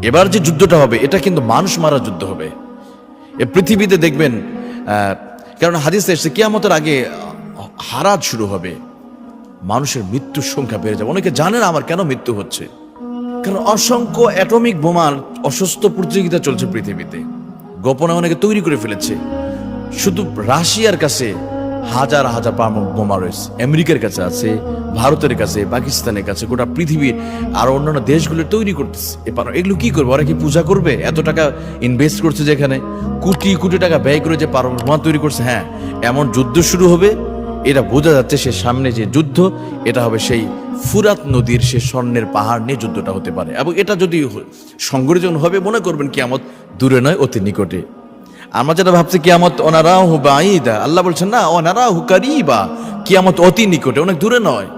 এবার যে যুদ্ধটা হবে এটা কিন্তু মানুষ মারা যুদ্ধ হবে। এ পৃথিবীতে দেখবেন, কারণ হাদিসে এসেছে কিয়ামতের আগে হারাত শুরু হবে, মানুষের মৃত্যুর সংখ্যা বেড়ে যাবে। অনেকে জানে না আমার কেন মৃত্যু হচ্ছে, কারণ অসংখ্য অ্যাটমিক বোমার অসুস্থ প্রতিযোগিতা চলছে পৃথিবীতে, গোপনে অনেকে তৈরি করে ফেলেছে। শুধু রাশিয়ার কাছে হাজার হাজার বোমা রয়েছে, আমেরিকার কাছে আছে, ভারতের কাছে, পাকিস্তানের কাছে, গোটা পৃথিবীর আর অন্যান্য দেশগুলো তৈরি করতেছে। এবার এগুলো কি করবে? ওরা কি পূজা করবে? এত টাকা ইনভেস্ট করছে, যেখানে কোটি কোটি টাকা ব্যয় করে যে বোমা তৈরি করছে, হ্যাঁ এমন যুদ্ধ শুরু হবে, এটা বোঝা যাচ্ছে সে সামনে যে যুদ্ধ, এটা হবে সেই ফুরাত নদীর সে স্বর্ণের পাহাড় নিয়ে যুদ্ধটা হতে পারে। এবং এটা যদি সংগঠিত হবে, মনে করবেন কিয়ামত দূরে নয়, অতি নিকটে। আমরা যেটা ভাবছি কিয়ামত অনারাহু বাঈদা, আল্লাহ বলছেন না অনারাহু কারীবা, কিয়ামত অতি নিকটে, অনেক দূরে নয়।